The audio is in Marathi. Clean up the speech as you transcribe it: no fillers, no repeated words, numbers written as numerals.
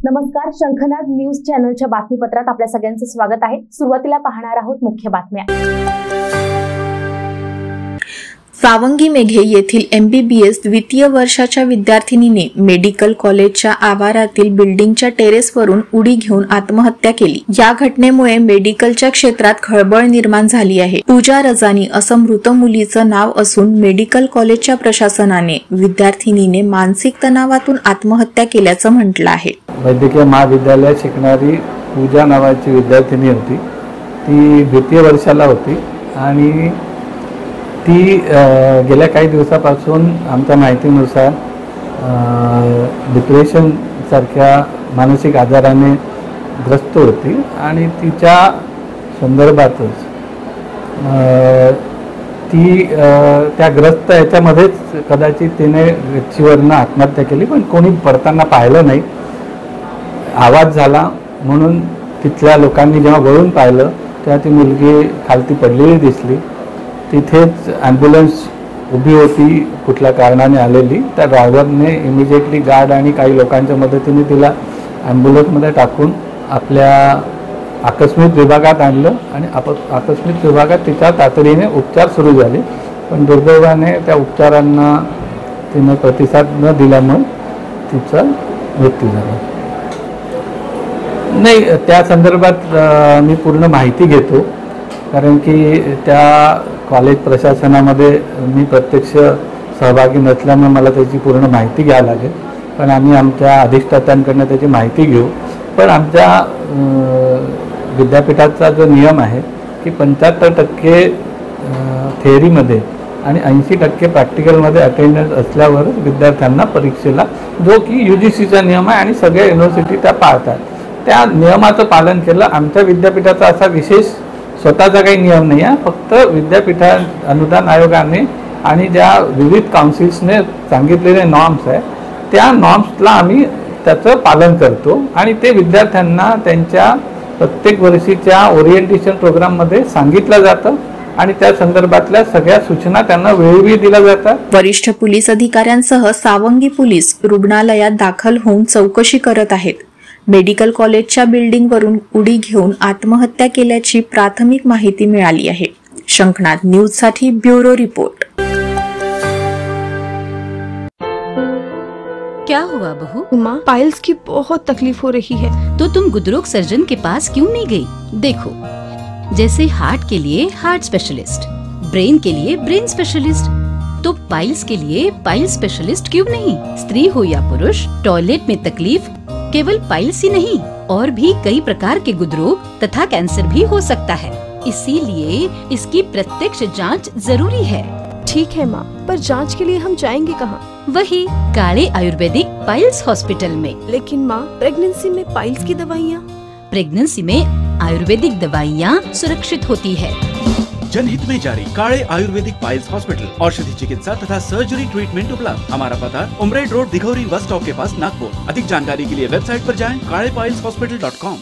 नमस्कार, शंखनाद न्यूज चॅनलच्या बातमीपत्रात आपल्या सगळ्यांचं स्वागत आहे। सुरुवातीला पाहणार आहोत मुख्य बातम्या। सावंगी मेघे येथील MBBS द्वितीय वर्षाच्या विद्यार्थिनीने मेडिकल कॉलेजच्या आवारातील बिल्डिंगच्या टेरेसवरून उडी घेऊन आत्महत्या केली। या घटनेमुळे मेडिकलच्या क्षेत्रात खळबळ निर्माण झाली आहे। पूजा रजानी असं मृत मुलीचं नाव असून मेडिकल कॉलेजच्या प्रशासनाने विद्यार्थिनीने मानसिक तणावातून आत्महत्या केल्याचं म्हटलं आहे। वैद्यकीय महाविद्यालयात शिकणारी पूजा नावाची विद्यार्थिनी होती। ती द्वितीय वर्षाला होती आणि ती गेल्या काही दिवसापासून आमच्या माहितीनुसार डिप्रेशन सारख्या मानसिक आजाराने ग्रस्त होती आणि तिच्या संदर्भातच ती त्या ग्रस्त याच्यामध्येच कदाचित तिने गच्चीवरनं आत्महत्या केली, पण कोणी पडताना पाहिलं नाही। आवाज झाला म्हणून तिथल्या लोकांनी जेव्हा वळून पाहिलं तेव्हा ती मुलगी खालती पडलेली दिसली। तिथेच ॲम्ब्युलन्स उभी होती कुठल्या कारणाने आलेली। त्या ड्रायव्हरने इमिजिएटली गार्ड आणि काही लोकांच्या मदतीने तिला ॲम्ब्युलन्समध्ये टाकून आपल्या आकस्मिक विभागात आणलं आणि आकस्मिक विभागात तिच्या तातडीने उपचार सुरू झाले, पण दुर्दैवाने त्या उपचारांना तिने प्रतिसाद न दिल्यामुळे तिचा मृत्यू झाला। नाही, त्या संदर्भात मी पूर्ण माहिती घेतो, कारण की त्या कॉलेज प्रशासनामध्ये मी प्रत्यक्ष सहभागी नसल्यामुळे मला त्याची पूर्ण माहिती घ्यावी लागेल, पण आम्ही आमच्या अधिष्ठात्यांकडून त्याची माहिती घेऊ। पण आमच्या विद्यापीठाचा जो नियम आहे की 75% थेअरीमध्ये आणि 80% प्रॅक्टिकलमध्ये अटेंडन्स असल्यावरच विद्यार्थ्यांना परीक्षेला, जो की UGCचा नियम आहे आणि सगळ्या युनिव्हर्सिटी त्या पाळतात, त्या नियमाचं पालन केलं। आमच्या विद्यापीठाचा असा विशेष स्वतःचा काही नियम नाही आहे, फक्त विद्यापीठा अनुदान आयोगाने आणि ज्या विविध काउन्सिल्सने सांगितलेले नॉर्म्स आहे त्या नॉर्म्सला आम्ही त्याचं पालन करतो आणि ते विद्यार्थ्यांना त्यांच्या प्रत्येक वर्षीच्या ओरिएंटेशन प्रोग्राममध्ये सांगितलं जातं आणि त्या संदर्भातल्या सगळ्या सूचना त्यांना वेळोवेळी दिल्या जातात। वरिष्ठ पोलीस अधिकाऱ्यांसह सावंगी पोलीस रुग्णालयात दाखल होऊन चौकशी करत आहेत। मेडिकल कॉलेजच्या बिल्डिंगवरून उडी घेऊन आत्महत्या केल्याची प्राथमिक माहिती मिळाली आहे। शंखनाद न्यूजसाठी ब्युरो रिपोर्ट। क्या हुआ बहू? माँ, पाइल्स की बहुत तकलीफ हो रही है। तो तुम गुदरोग सर्जन के पास क्यों नहीं गई? देखो, जैसे हार्ट के लिए हार्ट स्पेशलिस्ट, ब्रेन के लिए ब्रेन स्पेशलिस्ट, तो पाइल्स के लिए पाइल्स स्पेशलिस्ट क्यों नहीं? स्त्री हो या पुरुष, टॉयलेट में तकलीफ केवल पाइल्स ही नहीं और भी कई प्रकार के गुदरोग तथा कैंसर भी हो सकता है, इसीलिए इसकी प्रत्यक्ष जांच जरूरी है। ठीक है माँ, पर जांच के लिए हम जाएंगे कहाँ? वही काले आयुर्वेदिक पाइल्स हॉस्पिटल में। लेकिन माँ, प्रेगनेंसी में पाइल्स की दवाइयाँ? प्रेगनेंसी में आयुर्वेदिक दवाइयाँ सुरक्षित होती है। जनहित में जारी। काले आयुर्वेदिक पाइल्स हॉस्पिटल, औषधि चिकित्सा तथा सर्जरी ट्रीटमेंट उपलब्ध। हमारा पता उमरेड रोड, दिघौरी बस स्टॉप के पास, नागपुर। अधिक जानकारी के लिए वेबसाइट पर जाएं kalepileshospital.com।